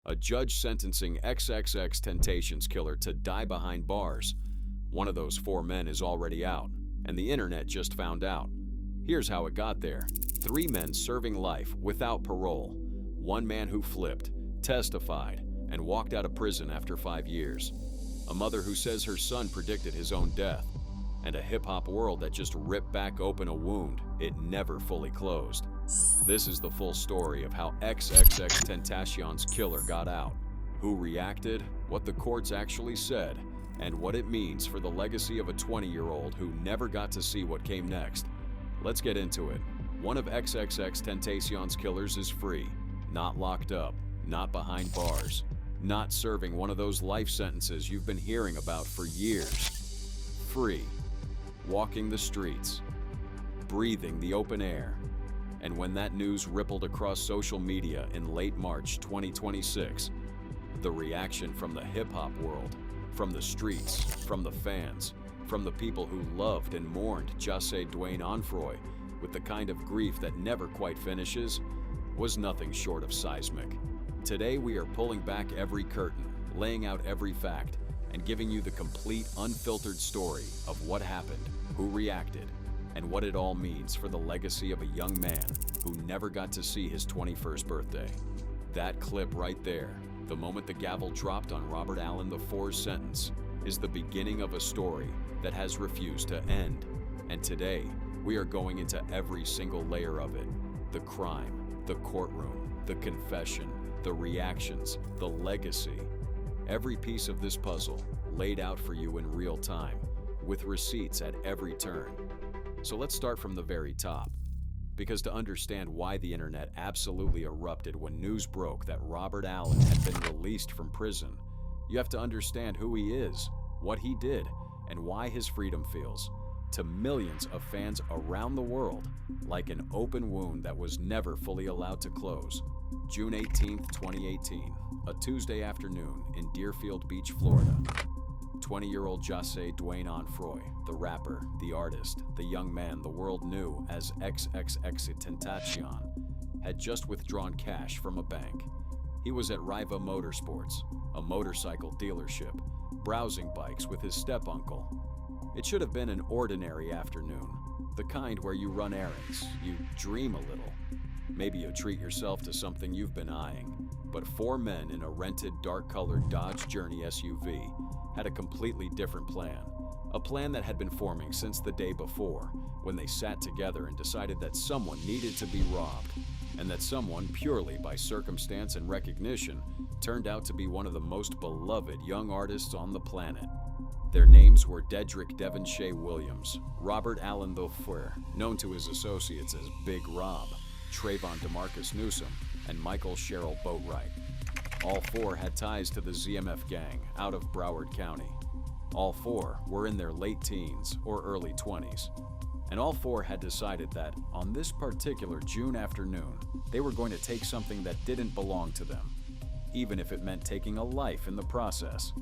a judge sentencing XXXTentacion's killer to die behind bars. One of those four men is already out, and the internet just found out. Here's how it got there. 3 men serving life without parole. 1 man who flipped, testified, and walked out of prison after 5 years. A mother who says her son predicted his own death. And a hip-hop world that just ripped back open a wound it never fully closed. This is the full story of how XXXTentacion's killer got out, who reacted, what the courts actually said, and what it means for the legacy of a 20-year-old who never got to see what came next. Let's get into it. One of XXXTentacion's killers is free, not locked up, not behind bars, not serving one of those life sentences you've been hearing about for years. Free, walking the streets, breathing the open air. And when that news rippled across social media in late March 2026, the reaction from the hip-hop world, from the streets, from the fans, from the people who loved and mourned Jahseh Dwayne Onfroy with the kind of grief that never quite finishes, was nothing short of seismic. Today we are pulling back every curtain, laying out every fact, and giving you the complete, unfiltered story of what happened, who reacted, and what it all means for the legacy of a young man who never got to see his 21st birthday. That clip right there, the moment the gavel dropped on Robert Allen IV's sentence, is the beginning of a story that has refused to end. And today, we are going into every single layer of it. The crime, the courtroom, the confession, the reactions, the legacy. Every piece of this puzzle laid out for you in real time, with receipts at every turn. So let's start from the very top. Because to understand why the internet absolutely erupted when news broke that Robert Allen had been released from prison, you have to understand who he is, what he did, and why his freedom feels, to millions of fans around the world, like an open wound that was never fully allowed to close. June 18, 2018, a Tuesday afternoon in Deerfield Beach, Florida. 20-year-old Jahseh Dwayne Onfroy, the rapper, the artist, the young man the world knew as XXXTentacion, had just withdrawn cash from a bank. He was at Riva Motorsports, a motorcycle dealership, browsing bikes with his step-uncle. It should have been an ordinary afternoon, the kind where you run errands, you dream a little. Maybe you treat yourself to something you've been eyeing. But 4 men in a rented dark-colored Dodge Journey SUV had a completely different plan. A plan that had been forming since the day before, when they sat together and decided that someone needed to be robbed, and that someone, purely by circumstance and recognition, turned out to be one of the most beloved young artists on the planet. Their names were Dedrick Devonshea Williams, Robert Allen IV, known to his associates as Big Rob, Trayvon DeMarcus Newsom, and Michael Sherrill Boatwright. All 4 had ties to the ZMF gang out of Broward County. All 4 were in their late teens or early 20s. And all 4 had decided that on this particular June afternoon, they were going to take something that didn't belong to them, even if it meant taking a life in the process.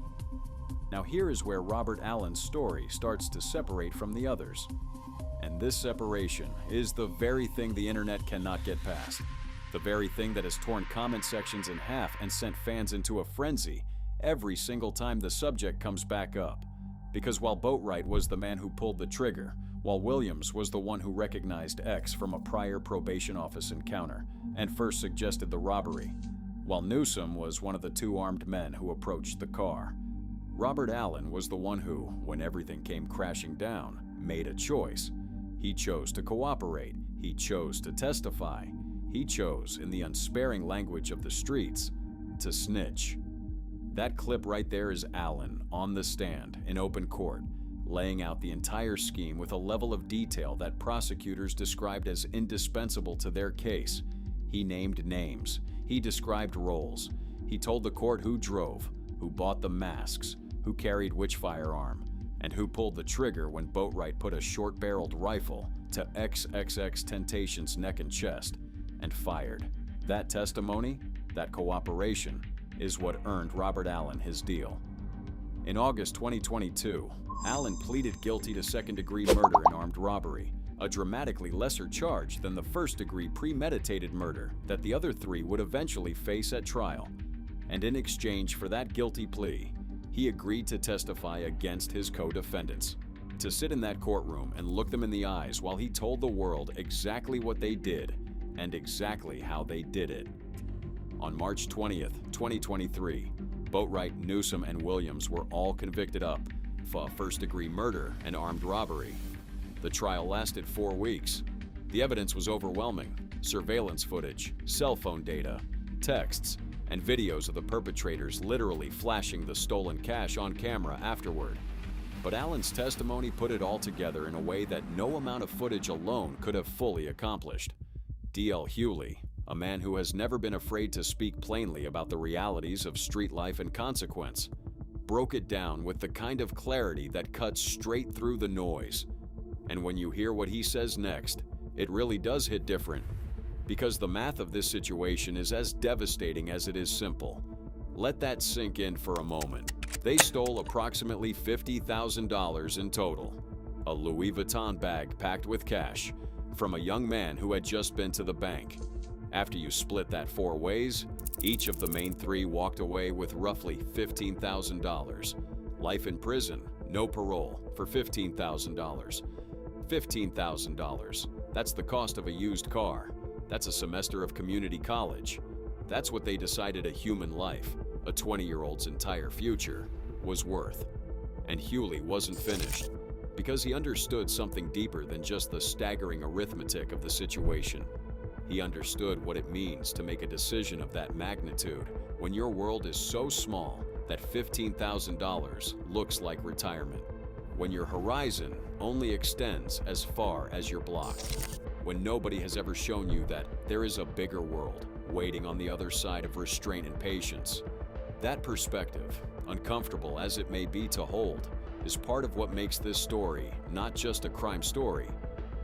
Now here is where Robert Allen's story starts to separate from the others. And this separation is the very thing the internet cannot get past. The very thing that has torn comment sections in half and sent fans into a frenzy every single time the subject comes back up. Because while Boatwright was the man who pulled the trigger, while Williams was the one who recognized X from a prior probation office encounter and first suggested the robbery, while Newsom was one of the 2 armed men who approached the car, Robert Allen was the one who, when everything came crashing down, made a choice. He chose to cooperate. He chose to testify. He chose, in the unsparing language of the streets, to snitch. That clip right there is Allen on the stand in open court, laying out the entire scheme with a level of detail that prosecutors described as indispensable to their case. He named names. He described roles. He told the court who drove, who bought the masks, who carried which firearm, and who pulled the trigger when Boatwright put a short-barreled rifle to XXXTentacion's neck and chest and fired. That testimony, that cooperation, is what earned Robert Allen his deal. In August 2022, Allen pleaded guilty to second-degree murder and armed robbery, a dramatically lesser charge than the first-degree premeditated murder that the other 3 would eventually face at trial. And in exchange for that guilty plea, he agreed to testify against his co-defendants, to sit in that courtroom and look them in the eyes while he told the world exactly what they did and exactly how they did it. On March 20th, 2023, Boatwright, Newsom, and Williams were all convicted up for first-degree murder and armed robbery. The trial lasted 4 weeks. The evidence was overwhelming: surveillance footage, cell phone data, texts, and videos of the perpetrators literally flashing the stolen cash on camera afterward. But Allen's testimony put it all together in a way that no amount of footage alone could have fully accomplished. D.L. Hughley, a man who has never been afraid to speak plainly about the realities of street life and consequence, broke it down with the kind of clarity that cuts straight through the noise. And when you hear what he says next, it really does hit different, because the math of this situation is as devastating as it is simple. Let that sink in for a moment. They stole approximately $50,000 in total, a Louis Vuitton bag packed with cash, from a young man who had just been to the bank. After you split that 4 ways, each of the main 3 walked away with roughly $15,000. Life in prison, no parole, for $15,000. $15,000. That's the cost of a used car. That's a semester of community college. That's what they decided a human life, a 20-year-old's entire future, was worth. And Hughley wasn't finished, because he understood something deeper than just the staggering arithmetic of the situation. He understood what it means to make a decision of that magnitude when your world is so small that $15,000 looks like retirement. When your horizon only extends as far as your block. When nobody has ever shown you that there is a bigger world waiting on the other side of restraint and patience. That perspective, uncomfortable as it may be to hold, is part of what makes this story not just a crime story,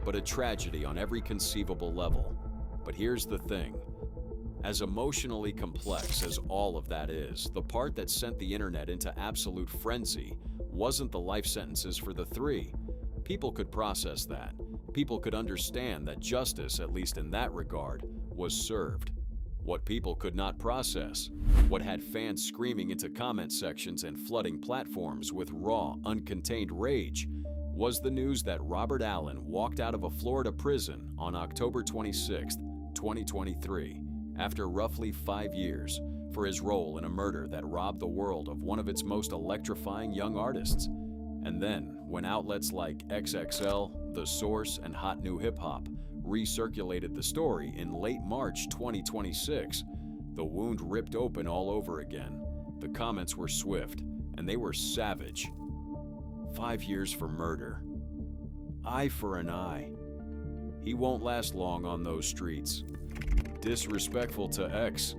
but a tragedy on every conceivable level. But here's the thing. As emotionally complex as all of that is, the part that sent the internet into absolute frenzy wasn't the life sentences for the 3. People could process that. People could understand that justice, at least in that regard, was served. What people could not process, what had fans screaming into comment sections and flooding platforms with raw, uncontained rage, was the news that Robert Allen walked out of a Florida prison on October 26, 2023, after roughly 5 years, for his role in a murder that robbed the world of one of its most electrifying young artists. And then, when outlets like XXL, The Source, and Hot New Hip Hop recirculated the story in late March 2026, the wound ripped open all over again. The comments were swift, and they were savage. 5 years for murder. Eye for an eye. He won't last long on those streets. Disrespectful to X.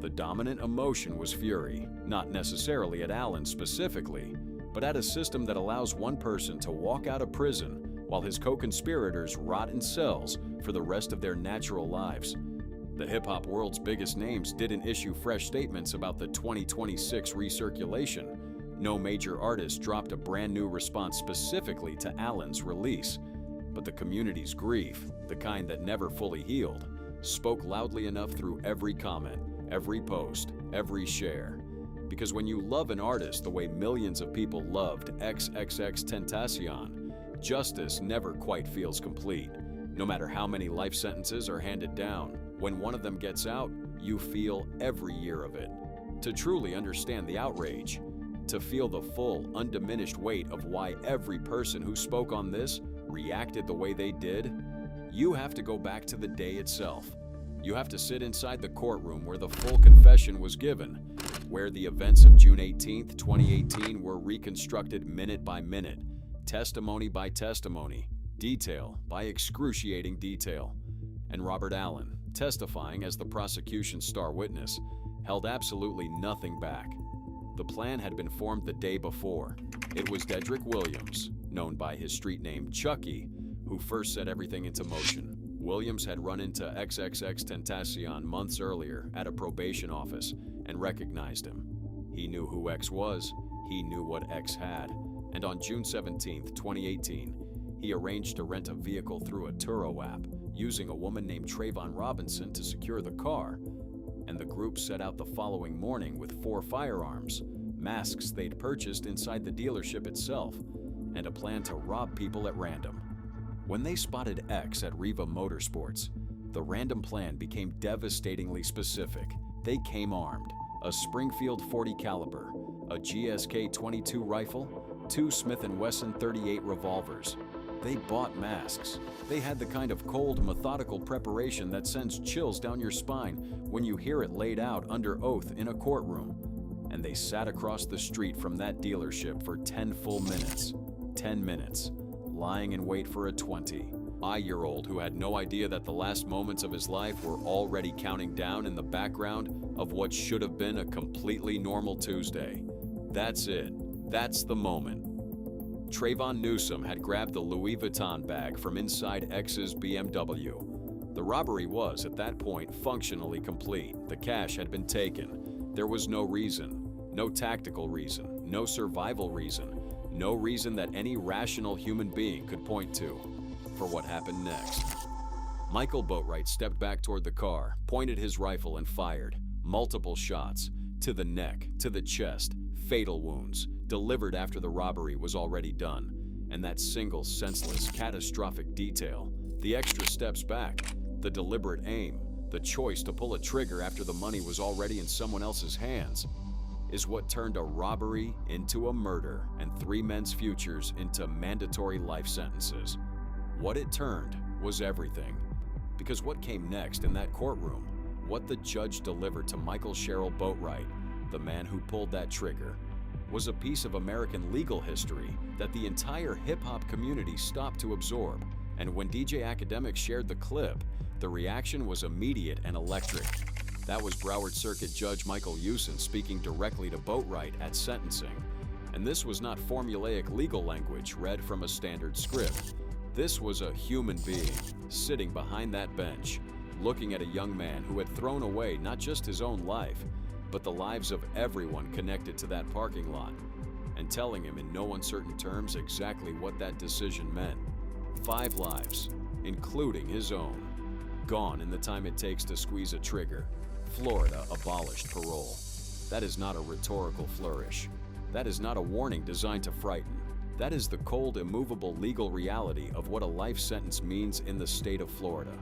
The dominant emotion was fury, not necessarily at Allen specifically, but at a system that allows one person to walk out of prison while his co-conspirators rot in cells for the rest of their natural lives. The hip-hop world's biggest names didn't issue fresh statements about the 2026 recirculation. No major artist dropped a brand new response specifically to Allen's release. But the community's grief, the kind that never fully healed, spoke loudly enough through every comment, every post, every share. Because when you love an artist the way millions of people loved XXXTentacion, justice never quite feels complete. No matter how many life sentences are handed down, when one of them gets out, you feel every year of it. To truly understand the outrage, to feel the full, undiminished weight of why every person who spoke on this reacted the way they did, you have to go back to the day itself. You have to sit inside the courtroom where the full confession was given, where the events of June 18, 2018 were reconstructed minute by minute, testimony by testimony, detail by excruciating detail. And Robert Allen, testifying as the prosecution's star witness, held absolutely nothing back. The plan had been formed the day before. It was Dedrick Williams, known by his street name Chucky, who first set everything into motion. Williams had run into XXXTentacion months earlier at a probation office and recognized him. He knew who X was, he knew what X had, and on June 17, 2018, he arranged to rent a vehicle through a Turo app, using a woman named Trayvon Robinson to secure the car. and the group set out the following morning with 4 firearms, masks they'd purchased inside the dealership itself, and a plan to rob people at random. When they spotted X at Riva Motorsports, the random plan became devastatingly specific. They came armed: a Springfield .40 caliber, a GSK 22 rifle, 2 Smith & Wesson .38 revolvers. They bought masks. They had the kind of cold, methodical preparation that sends chills down your spine when you hear it laid out under oath in a courtroom. And they sat across the street from that dealership for 10 full minutes. 10 minutes, lying in wait for a 20-year-old who had no idea that the last moments of his life were already counting down in the background of what should have been a completely normal Tuesday. That's it. That's the moment. Trayvon Newsom had grabbed the Louis Vuitton bag from inside X's BMW. The robbery was, at that point, functionally complete. The cash had been taken. There was no reason, no tactical reason, no survival reason, no reason that any rational human being could point to for what happened next. Michael Boatwright stepped back toward the car, pointed his rifle and fired. Multiple shots, to the neck, to the chest, fatal wounds, delivered after the robbery was already done. And that single senseless, catastrophic detail, the extra steps back, the deliberate aim, the choice to pull a trigger after the money was already in someone else's hands, is what turned a robbery into a murder and 3 men's futures into mandatory life sentences. What it turned was everything. Because what came next in that courtroom, what the judge delivered to Michael Sherrill Boatwright, the man who pulled that trigger, was a piece of American legal history that the entire hip-hop community stopped to absorb. And when DJ Academic shared the clip, the reaction was immediate and electric. That was Broward Circuit Judge Michael Usen speaking directly to Boatwright at sentencing. And this was not formulaic legal language read from a standard script. This was a human being sitting behind that bench, looking at a young man who had thrown away not just his own life, but the lives of everyone connected to that parking lot, and telling him in no uncertain terms exactly what that decision meant. 5 lives, including his own, gone in the time it takes to squeeze a trigger. Florida abolished parole. That is not a rhetorical flourish. That is not a warning designed to frighten. That is the cold, immovable legal reality of what a life sentence means in the state of Florida.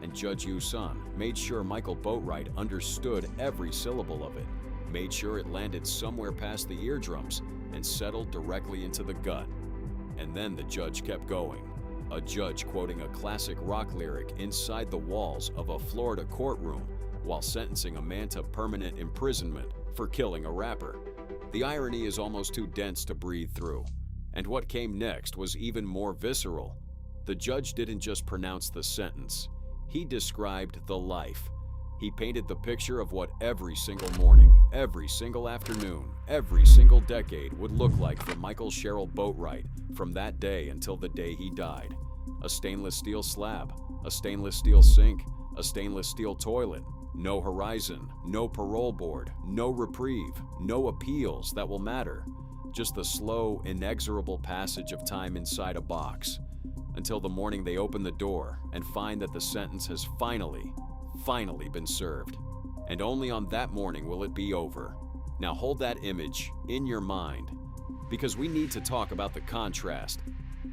And Judge Usan made sure Michael Boatwright understood every syllable of it, made sure it landed somewhere past the eardrums and settled directly into the gut. And then the judge kept going, a judge quoting a classic rock lyric inside the walls of a Florida courtroom while sentencing a man to permanent imprisonment for killing a rapper. The irony is almost too dense to breathe through. And what came next was even more visceral. The judge didn't just pronounce the sentence. He described the life. He painted the picture of what every single morning, every single afternoon, every single decade would look like for Michael Sherrill Boatwright from that day until the day he died. A stainless steel slab, a stainless steel sink, a stainless steel toilet, no horizon, no parole board, no reprieve, no appeals that will matter. Just the slow, inexorable passage of time inside a box, until the morning they open the door and find that the sentence has finally been served. And only on that morning will it be over. Now hold that image in your mind, because we need to talk about the contrast.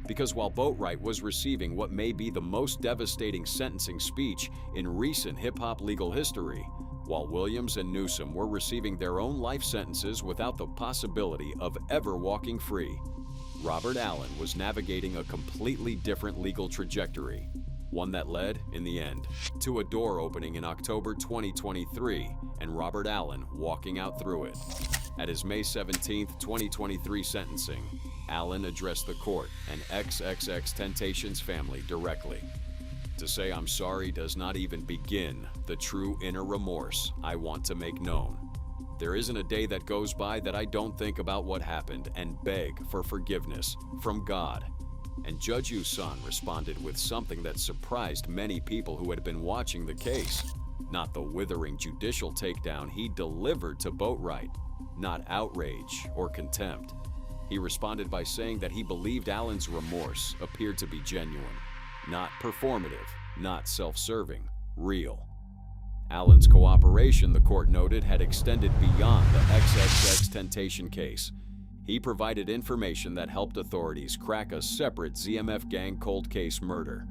Because while Boatwright was receiving what may be the most devastating sentencing speech in recent hip-hop legal history, while Williams and Newsom were receiving their own life sentences without the possibility of ever walking free, Robert Allen was navigating a completely different legal trajectory, one that led, in the end, to a door opening in October 2023 and Robert Allen walking out through it. At his May 17, 2023 sentencing, Allen addressed the court and XXXTentacion's family directly. To say I'm sorry does not even begin the true inner remorse I want to make known. There isn't a day that goes by that I don't think about what happened and beg for forgiveness from God. And Judge Usan responded with something that surprised many people who had been watching the case. Not the withering judicial takedown he delivered to Boatwright, not outrage or contempt. He responded by saying that he believed Allen's remorse appeared to be genuine, not performative, not self-serving, real. Allen's cooperation, the court noted, had extended beyond the XXXTentacion case. He provided information that helped authorities crack a separate ZMF gang cold case murder,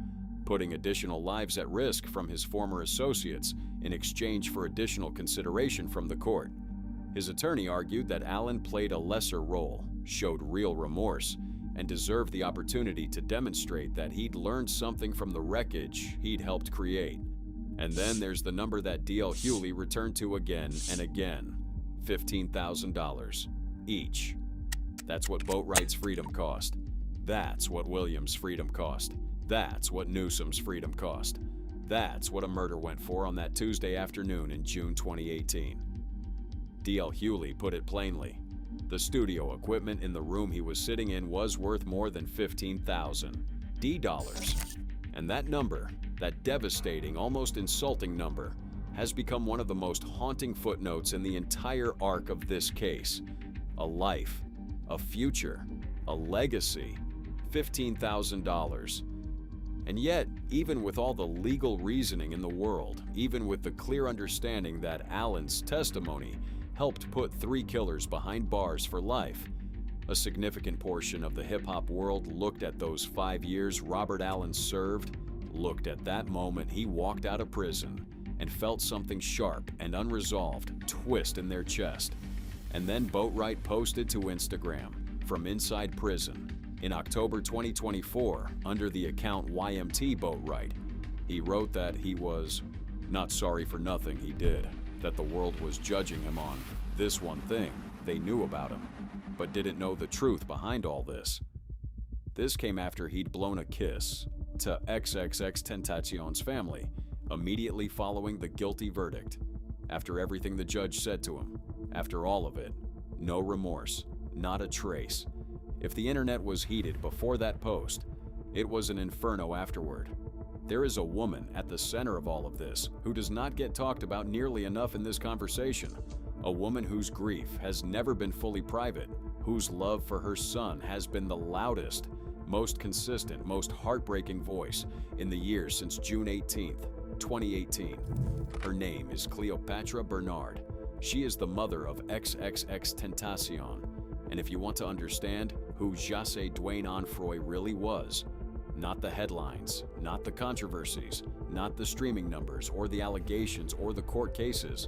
putting additional lives at risk from his former associates in exchange for additional consideration from the court. His attorney argued that Allen played a lesser role, showed real remorse, and deserved the opportunity to demonstrate that he'd learned something from the wreckage he'd helped create. And then there's the number that D.L. Hewley returned to again and again: $15,000 each. That's what Boatwright's freedom cost. That's what Williams' freedom cost. That's what Newsom's freedom cost. That's what a murder went for on that Tuesday afternoon in June 2018. D.L. Hewley put it plainly: the studio equipment in the room he was sitting in was worth more than $15,000. And that number, that devastating, almost insulting number, has become one of the most haunting footnotes in the entire arc of this case. A life, a future, a legacy, $15,000. And yet, even with all the legal reasoning in the world, even with the clear understanding that Allen's testimony helped put 3 killers behind bars for life, a significant portion of the hip-hop world looked at those 5 years Robert Allen served, looked at that moment he walked out of prison, and felt something sharp and unresolved twist in their chest. And then Boatwright posted to Instagram from inside prison in October 2024 under the account YMT Boatwright. He wrote that he was not sorry for nothing he did, that the world was judging him on this one thing they knew about him, but didn't know the truth behind all this. This came after he'd blown a kiss to XXXTentacion's family immediately following the guilty verdict. After everything the judge said to him, after all of it, no remorse, not a trace. If the internet was heated before that post, it was an inferno afterward. There is a woman at the center of all of this who does not get talked about nearly enough in this conversation. A woman whose grief has never been fully private, whose love for her son has been the loudest, most consistent, most heartbreaking voice in the years since June 18th, 2018. Her name is Cleopatra Bernard. She is the mother of XXXTentacion. And if you want to understand who Jace Dwayne Onfroy really was, not the headlines, not the controversies, not the streaming numbers or the allegations or the court cases,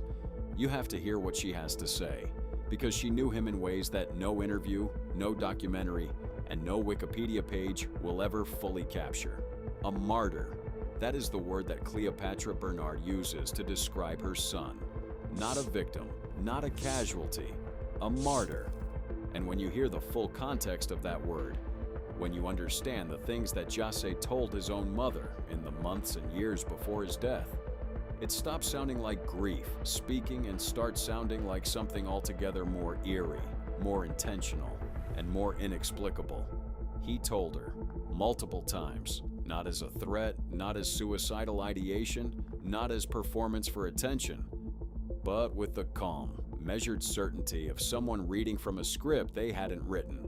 you have to hear what she has to say, because she knew him in ways that no interview, no documentary, and no Wikipedia page will ever fully capture. A martyr. That is the word that Cleopatra Bernard uses to describe her son. Not a victim, not a casualty, a martyr. And when you hear the full context of that word, when you understand the things that Jace told his own mother in the months and years before his death, it stops sounding like grief speaking and starts sounding like something altogether more eerie, more intentional, and more inexplicable. He told her, multiple times, not as a threat, not as suicidal ideation, not as performance for attention, but with the calm, measured certainty of someone reading from a script they hadn't written.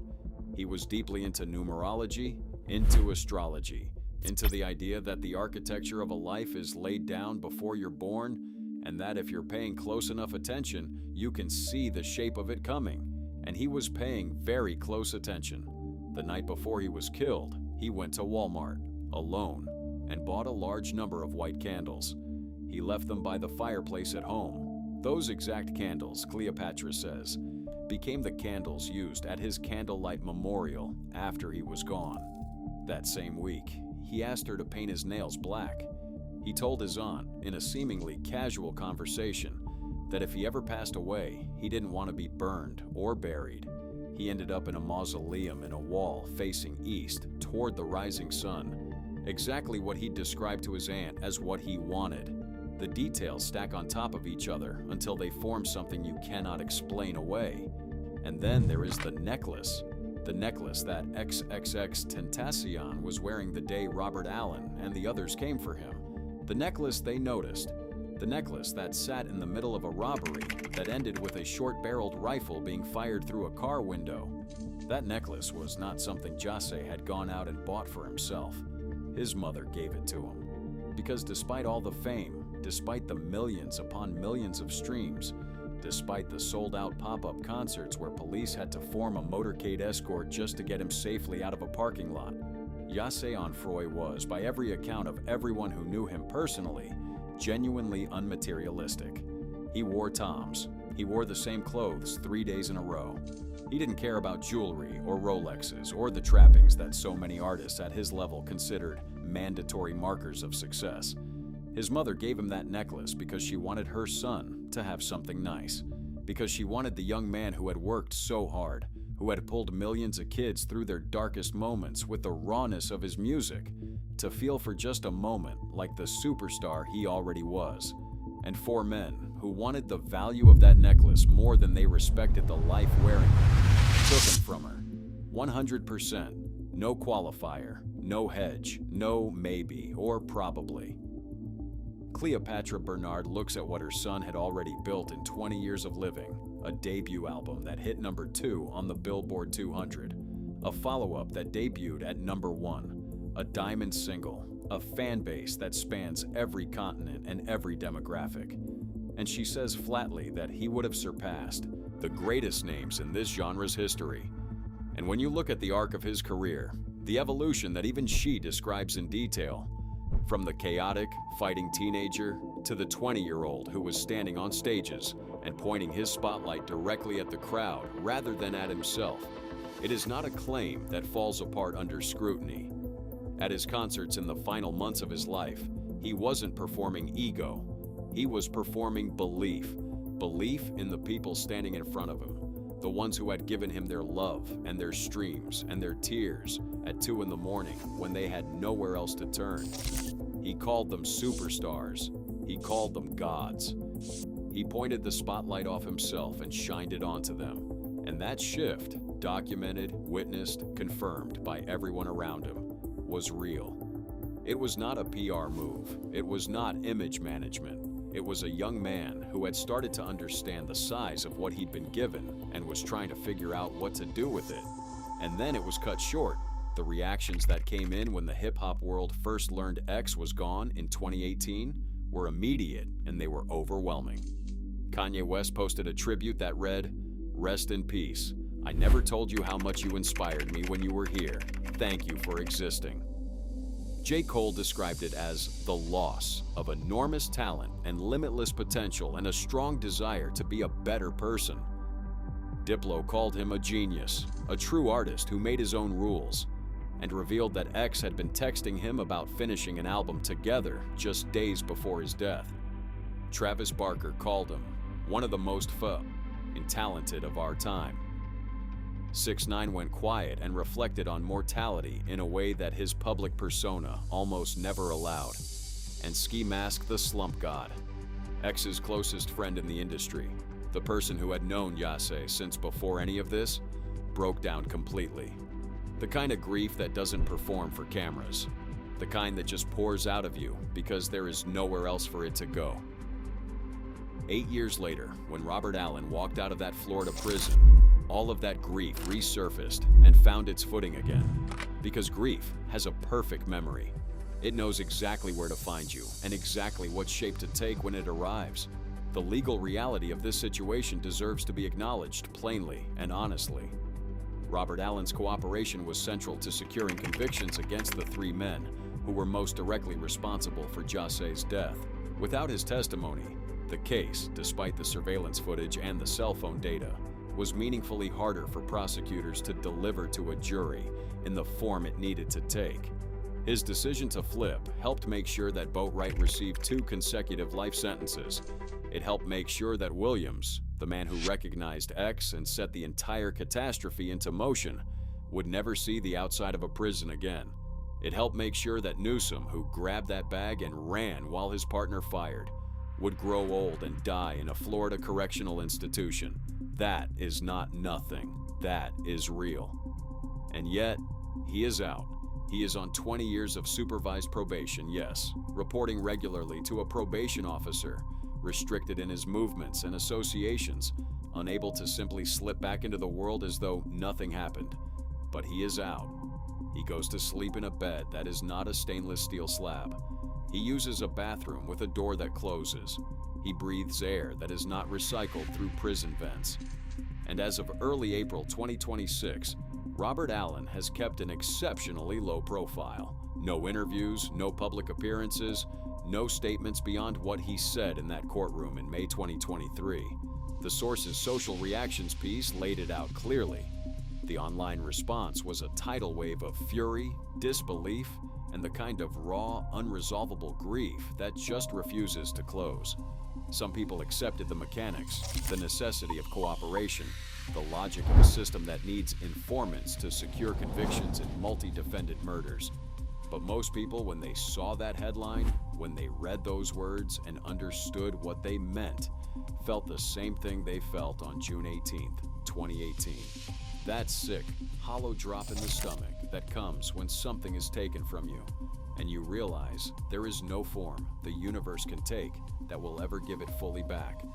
He was deeply into numerology, into astrology, into the idea that the architecture of a life is laid down before you're born, and that if you're paying close enough attention, you can see the shape of it coming. And he was paying very close attention. The night before he was killed, he went to Walmart, alone, and bought a large number of white candles. He left them by the fireplace at home. Those exact candles, Cleopatra says, became the candles used at his candlelight memorial after he was gone. That same week, he asked her to paint his nails black. He told his aunt, in a seemingly casual conversation, that if he ever passed away, he didn't want to be burned or buried. He ended up in a mausoleum in a wall facing east toward the rising sun. Exactly what he described to his aunt as what he wanted. The details stack on top of each other until they form something you cannot explain away. And then there is the necklace that XXXTentacion was wearing the day Robert Allen and the others came for him. The necklace they noticed. The necklace that sat in the middle of a robbery that ended with a short-barreled rifle being fired through a car window. That necklace was not something Jace had gone out and bought for himself. His mother gave it to him. Because despite all the fame, despite the millions upon millions of streams, despite the sold-out pop-up concerts where police had to form a motorcade escort just to get him safely out of a parking lot. Yase Onfroy was, by every account of everyone who knew him personally, genuinely unmaterialistic. He wore Toms. He wore the same clothes 3 days in a row. He didn't care about jewelry or Rolexes or the trappings that so many artists at his level considered mandatory markers of success. His mother gave him that necklace because she wanted her son to have something nice, because she wanted the young man who had worked so hard, who had pulled millions of kids through their darkest moments with the rawness of his music, to feel for just a moment like the superstar he already was. And 4 men who wanted the value of that necklace more than they respected the life wearing it, took him from her. 100%, no qualifier, no hedge, no maybe or probably. Cleopatra Bernard looks at what her son had already built in 20 years of living, a debut album that hit number 2 on the Billboard 200, a follow-up that debuted at number 1, a diamond single, a fan base that spans every continent and every demographic. And she says flatly that he would have surpassed the greatest names in this genre's history. And when you look at the arc of his career, the evolution that even she describes in detail, from the chaotic, fighting teenager to the 20-year-old who was standing on stages and pointing his spotlight directly at the crowd rather than at himself, it is not a claim that falls apart under scrutiny. At his concerts in the final months of his life, he wasn't performing ego. He was performing belief. Belief in the people standing in front of him, the ones who had given him their love and their streams and their tears at 2 in the morning when they had nowhere else to turn. He called them superstars. He called them gods. He pointed the spotlight off himself and shined it onto them. And that shift, documented, witnessed, confirmed by everyone around him, was real. It was not a PR move. It was not image management. It was a young man who had started to understand the size of what he'd been given and was trying to figure out what to do with it. And then it was cut short. The reactions that came in when the hip-hop world first learned X was gone in 2018 were immediate, and they were overwhelming. Kanye West posted a tribute that read, "Rest in peace. I never told you how much you inspired me when you were here. Thank you for existing." J. Cole described it as the loss of enormous talent and limitless potential and a strong desire to be a better person. Diplo called him a genius, a true artist who made his own rules, and revealed that X had been texting him about finishing an album together just days before his death. Travis Barker called him one of the most talented of our time. 6ix9ine went quiet and reflected on mortality in a way that his public persona almost never allowed. And Ski Mask the slump god, X's closest friend in the industry, the person who had known Yase since before any of this, broke down completely. The kind of grief that doesn't perform for cameras. The kind that just pours out of you because there is nowhere else for it to go. 8 years later, when Robert Allen walked out of that Florida prison, all of that grief resurfaced and found its footing again. Because grief has a perfect memory. It knows exactly where to find you and exactly what shape to take when it arrives. The legal reality of this situation deserves to be acknowledged plainly and honestly. Robert Allen's cooperation was central to securing convictions against the 3 men who were most directly responsible for Jase's death. Without his testimony, the case, despite the surveillance footage and the cell phone data, was meaningfully harder for prosecutors to deliver to a jury in the form it needed to take. His decision to flip helped make sure that Boatwright received 2 consecutive life sentences. It helped make sure that Williams, the man who recognized X and set the entire catastrophe into motion, would never see the outside of a prison again. It helped make sure that Newsom, who grabbed that bag and ran while his partner fired, would grow old and die in a Florida correctional institution. That is not nothing. That is real. And yet, he is out. He is on 20 years of supervised probation, yes, reporting regularly to a probation officer, restricted in his movements and associations, unable to simply slip back into the world as though nothing happened. But he is out. He goes to sleep in a bed that is not a stainless steel slab. He uses a bathroom with a door that closes. He breathes air that is not recycled through prison vents. And as of early April 2026, Robert Allen has kept an exceptionally low profile. No interviews, no public appearances, no statements beyond what he said in that courtroom in May 2023. The source's social reactions piece laid it out clearly. The online response was a tidal wave of fury, disbelief, and the kind of raw, unresolvable grief that just refuses to close. Some people accepted the mechanics, the necessity of cooperation, the logic of a system that needs informants to secure convictions in multi-defendant murders. But most people, when they saw that headline, when they read those words and understood what they meant, felt the same thing they felt on June 18th, 2018. That sick, hollow drop in the stomach that comes when something is taken from you, and you realize there is no form the universe can take that will ever give it fully back.